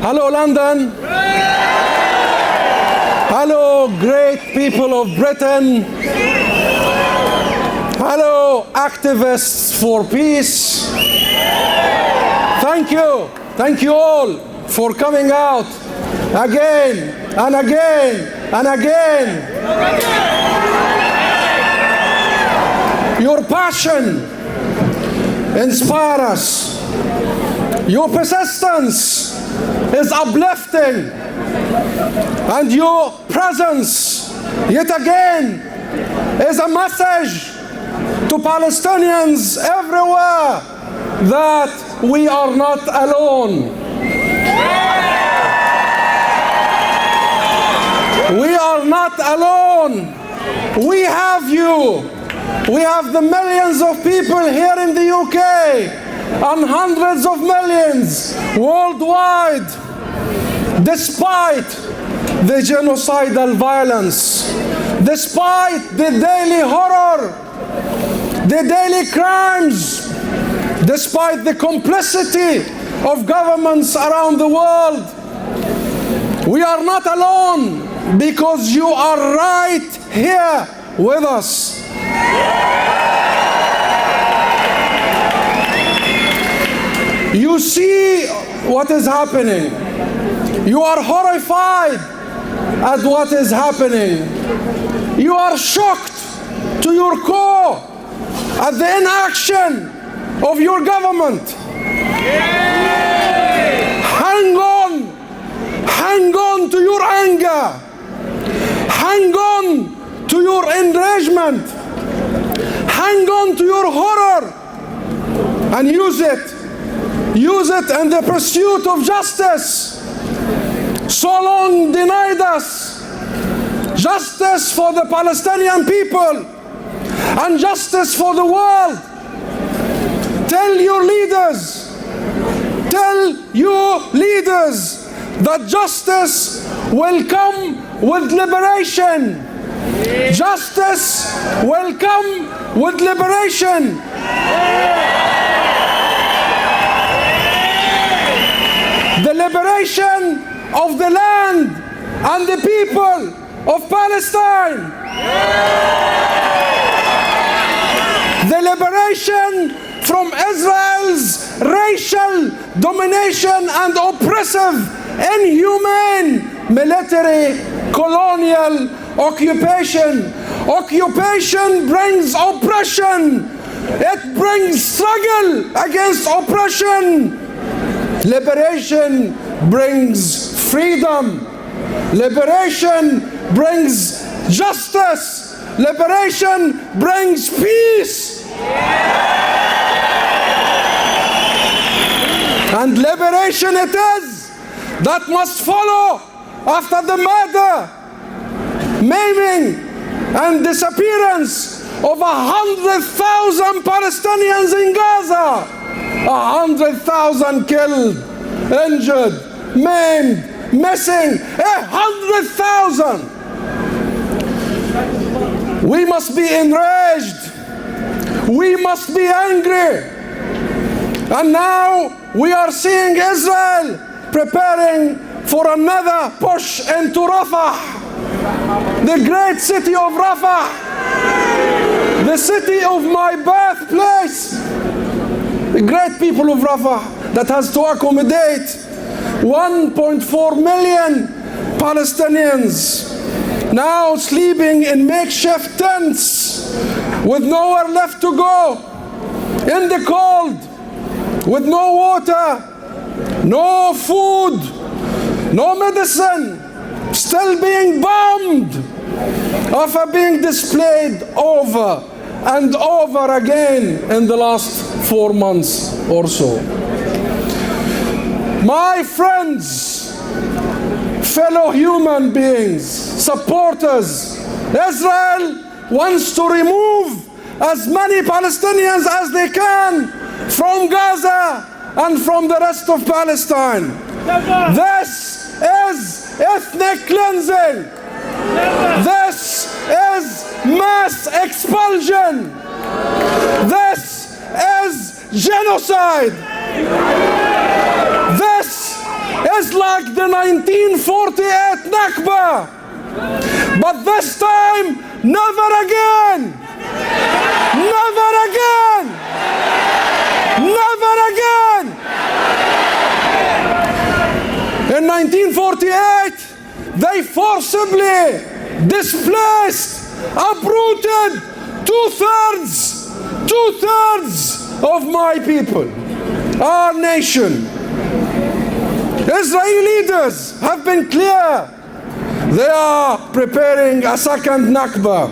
Hello, London. Hello, great people of Britain. Hello, activists for peace. Thank you. Thank you all for coming out again and again and again. Your passion inspires us. Your persistence is uplifting. And your presence, yet again, is a message to Palestinians everywhere that we are not alone. We are not alone. We have you. We have the millions of people here in the UK and hundreds of millions worldwide, despite the genocidal violence, despite the daily horror, the daily crimes, despite the complicity of governments around the world. We are not alone because you are right here with us. You see what is happening. You are horrified at what is happening. You are shocked to your core at the inaction of your government. Hang on to your anger. Hang on to your enragement. Hang on to your horror and use it. Use it in the pursuit of justice. So long denied us. Justice for the Palestinian people and justice for the world. Tell your leaders that justice will come with liberation. Justice will come with liberation. The liberation of the land and the people of Palestine. The liberation from Israel's racial domination and oppressive, inhumane military colonial occupation. Occupation brings oppression. It brings struggle against oppression. Liberation brings freedom. Liberation brings justice. Liberation brings peace. And liberation it is that must follow after the murder, maiming, and disappearance of 100,000 Palestinians in Gaza. 100,000 killed, injured, maimed, missing. 100,000. We must be enraged. We must be angry. And now we are seeing Israel preparing for another push into Rafah, the great city of Rafah, the city of my birthplace, the great people of Rafah that has to accommodate 1.4 million Palestinians now sleeping in makeshift tents with nowhere left to go, in the cold, with no water, no food, no medicine, still being bombed, after being displayed over and over again in the last 4 months or so. My friends, fellow human beings, supporters, Israel wants to remove as many Palestinians as they can from Gaza and from the rest of Palestine. This is ethnic cleansing. This is mass expulsion. This is genocide. This is like the 1948 Nakba. But this time, never again. Never again. Never again. In 1948, they forcibly displaced, uprooted two-thirds of my people, our nation. Israeli leaders have been clear. They are preparing a second Nakba.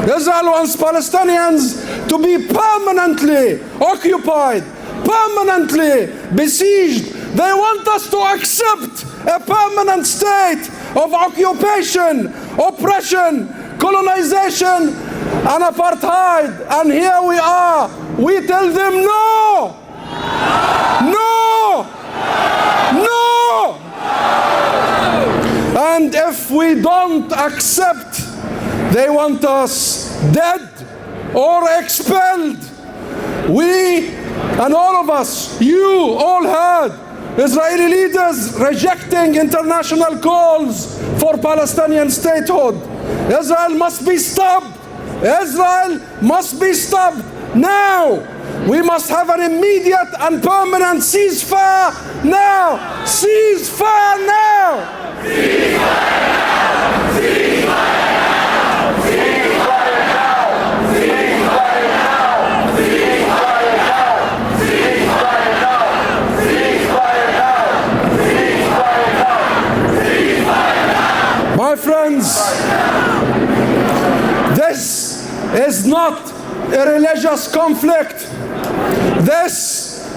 Israel wants Palestinians to be permanently occupied, permanently besieged. They want us to accept a permanent state of occupation, oppression, colonization, and apartheid. And here we are. We tell them no! No! No! And if we don't accept, they want us dead or expelled. We and all of us, you all heard Israeli leaders rejecting international calls for Palestinian statehood. Israel must be stopped. Israel must be stopped now. We must have an immediate and permanent ceasefire now. Ceasefire now. Ceasefire now. Ceasefire now. Ceasefire now. Ceasefire now. Ceasefire now. Ceasefire now. Ceasefire now. Ceasefire now. Ceasefire now. My friends, this is not a religious conflict. This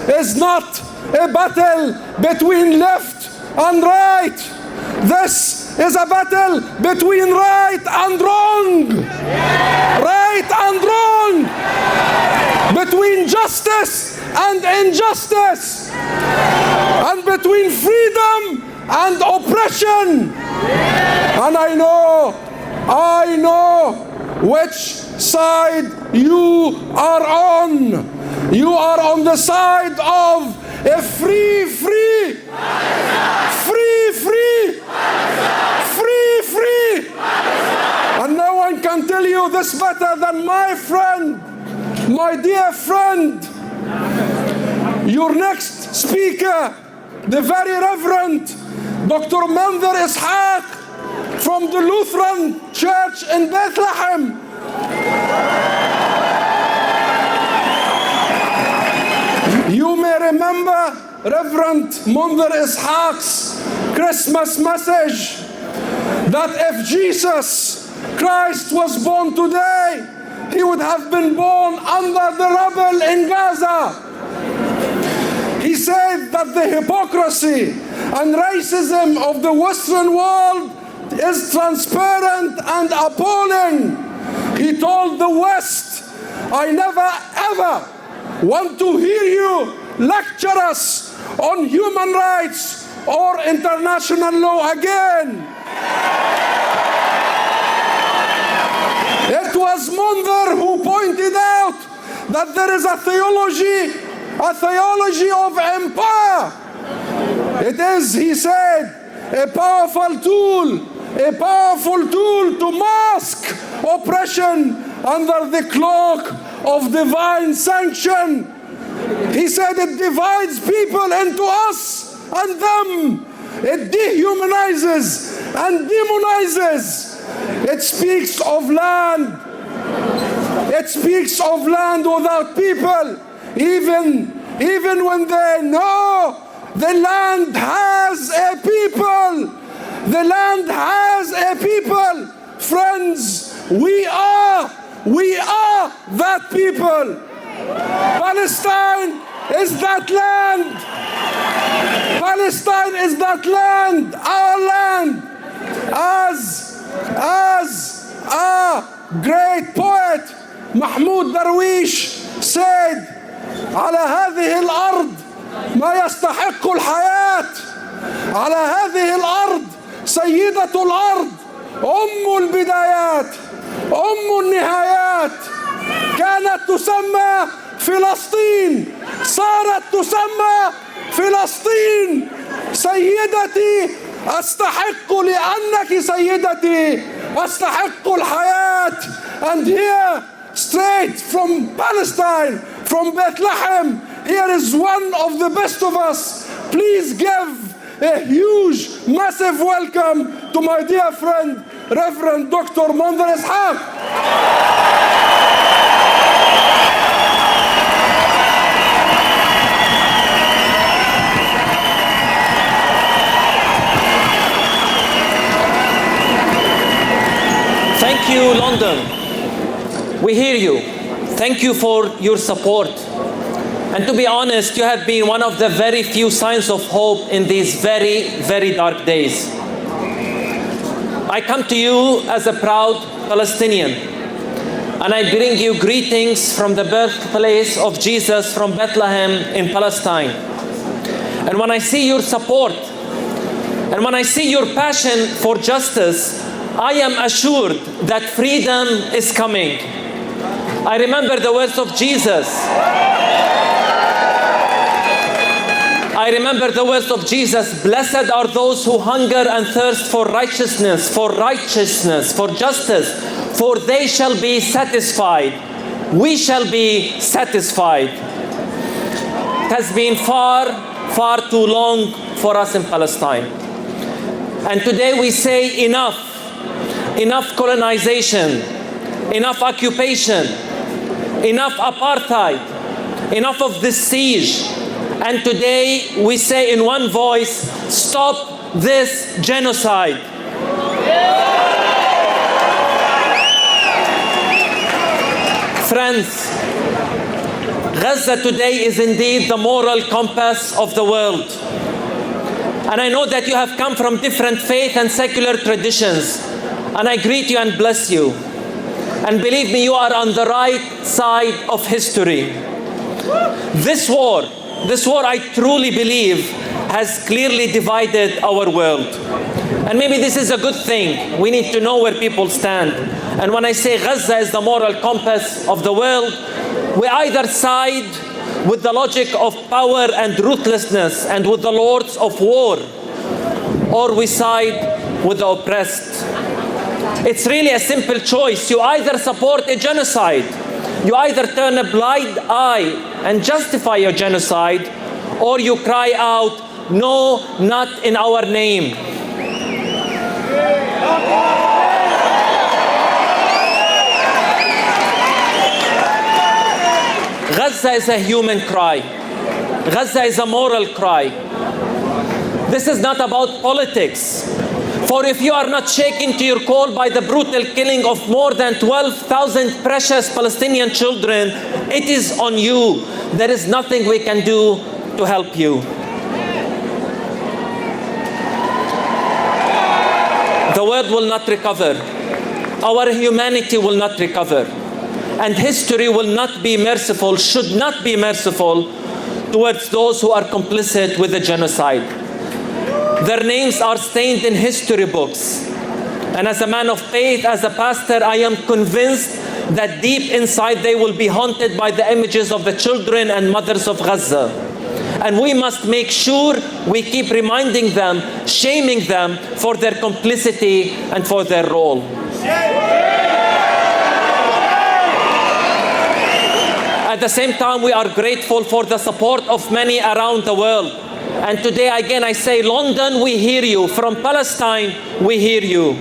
is not a battle between left and right. This is a battle between right and wrong. Right and wrong. Between justice and injustice. And between freedom and oppression. And I know which side you are on. You are on the side of a free. And no one can tell you this better than my friend, my dear friend, your next speaker, the very Reverend Dr. Manzar Ishaq from the Lutheran Church in Bethlehem. You may remember Reverend Manzar Ishaq's Christmas message that if Jesus Christ was born today, he would have been born under the rubble in Gaza. He said that the hypocrisy and racism of the Western world is transparent and appalling. He told the West, I never ever want to hear you lecture us on human rights or international law again. It was Manzar who pointed out that there is a theology of empire. It is, he said, a powerful tool to mask oppression under the cloak of divine sanction. He said it divides people into us and them. It dehumanizes and demonizes. It speaks of land. It speaks of land without people, even when they know the land has a people. The land has a people. Friends, we are that people. Palestine is that land. Palestine is that land, our land. As a great poet, Mahmoud Darwish, said, على هذه الأرض ما يستحق الحياة. على هذه الأرض سيدة الأرض أم البدايات أم النهايات. كانت تسمى فلسطين، صارت تسمى فلسطين. سيدتي أستحق لأنك سيدتي أستحق الحياة. And here, straight from Palestine, from Bethlehem, here is one of the best of us. Please give a huge, massive welcome to my dear friend, Reverend Dr. Monzer Ishaq. Thank you, London. We hear you. Thank you for your support. And to be honest, you have been one of the very few signs of hope in these very, very dark days. I come to you as a proud Palestinian, and I bring you greetings from the birthplace of Jesus from Bethlehem in Palestine. And when I see your support, and when I see your passion for justice, I am assured that freedom is coming. I remember the words of Jesus. I remember the words of Jesus. Blessed are those who hunger and thirst for righteousness, for justice, for they shall be satisfied. We shall be satisfied. It has been far, far too long for us in Palestine. And today we say enough. Enough colonization, enough occupation, enough apartheid, enough of this siege. And today we say in one voice, stop this genocide. Friends, Gaza today is indeed the moral compass of the world. And I know that you have come from different faith and secular traditions. And I greet you and bless you. And believe me, you are on the right side of history. This war I truly believe has clearly divided our world. And maybe this is a good thing. We need to know where people stand. And when I say Gaza is the moral compass of the world, we either side with the logic of power and ruthlessness and with the lords of war, or we side with the oppressed. It's really a simple choice. You either support a genocide, you either turn a blind eye and justify your genocide, or you cry out, no, not in our name. Gaza is a human cry. Gaza is a moral cry. This is not about politics. For if you are not shaken to your core by the brutal killing of more than 12,000 precious Palestinian children, it is on you. There is nothing we can do to help you. The world will not recover. Our humanity will not recover. And history will not be merciful, should not be merciful towards those who are complicit with the genocide. Their names are stained in history books. And as a man of faith, as a pastor, I am convinced that deep inside they will be haunted by the images of the children and mothers of Gaza. And we must make sure we keep reminding them, shaming them for their complicity and for their role. At the same time, we are grateful for the support of many around the world. And today, again, I say, London, we hear you. From Palestine, we hear you.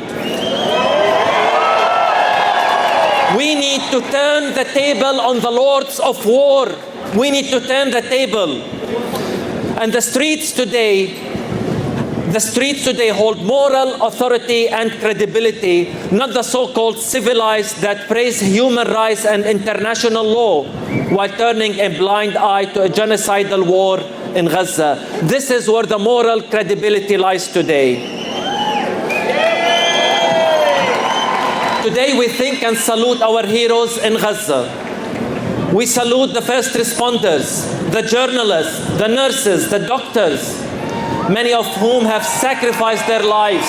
We need to turn the table on the lords of war. We need to turn the table. And the streets today hold moral authority and credibility, not the so-called civilized that praise human rights and international law while turning a blind eye to a genocidal war in Gaza. This is where the moral credibility lies today. Today we think and salute our heroes in Gaza. We salute the first responders, the journalists, the nurses, the doctors, many of whom have sacrificed their lives.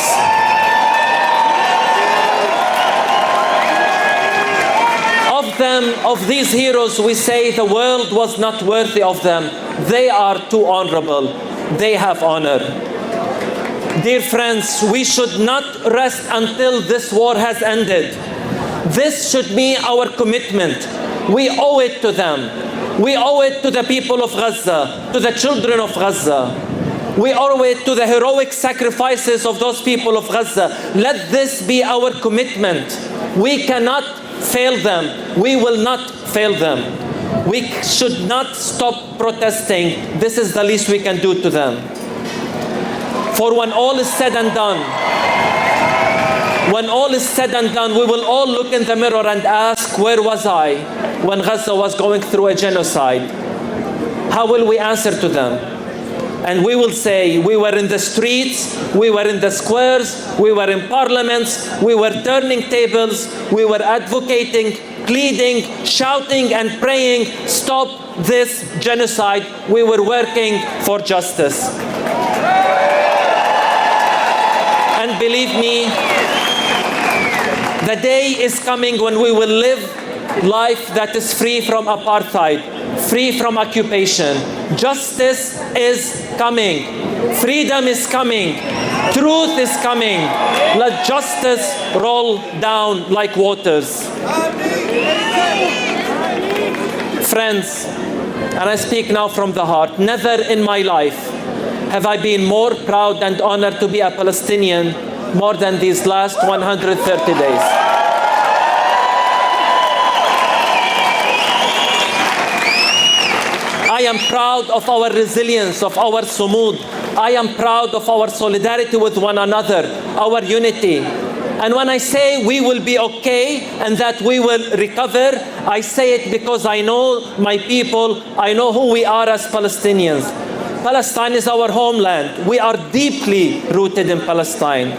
Of these heroes, we say the world was not worthy of them. They are too honorable. They have honor. Dear friends, we should not rest until this war has ended. This should be our commitment. We owe it to them. We owe it to the people of Gaza, to the children of Gaza. We owe it to the heroic sacrifices of those people of Gaza. Let this be our commitment. We cannot fail them. We will not fail them. We should not stop protesting. This is the least we can do to them. For when all is said and done, we will all look in the mirror and ask, where was I when Gaza was going through a genocide? How will we answer to them? And we will say, we were in the streets, we were in the squares, we were in parliaments, we were turning tables, we were advocating, pleading, shouting and praying, stop this genocide. We were working for justice. And believe me, the day is coming when we will live life that is free from apartheid, free from occupation. Justice is coming. Freedom is coming. Truth is coming. Let justice roll down like waters. Friends, and I speak now from the heart, never in my life have I been more proud and honored to be a Palestinian more than these last 130 days. I am proud of our resilience, of our sumud. I am proud of our solidarity with one another, our unity. And when I say we will be okay and that we will recover, I say it because I know my people, I know who we are as Palestinians. Palestine is our homeland. We are deeply rooted in Palestine.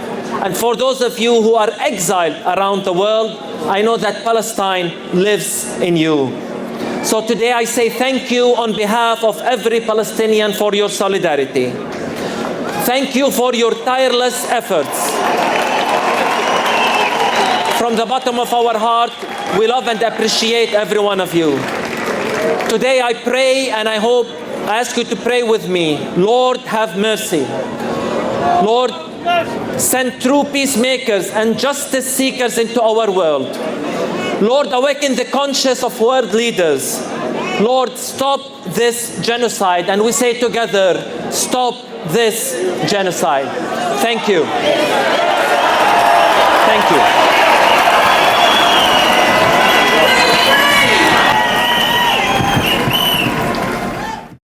And for those of you who are exiled around the world, I know that Palestine lives in you. So today I say thank you on behalf of every Palestinian for your solidarity. Thank you for your tireless efforts. From the bottom of our heart, we love and appreciate every one of you. Today I pray and I ask you to pray with me. Lord, have mercy. Lord, send true peacemakers and justice seekers into our world. Lord, awaken the conscience of world leaders. Lord, stop this genocide. And we say together, stop this genocide. Thank you. Thank you.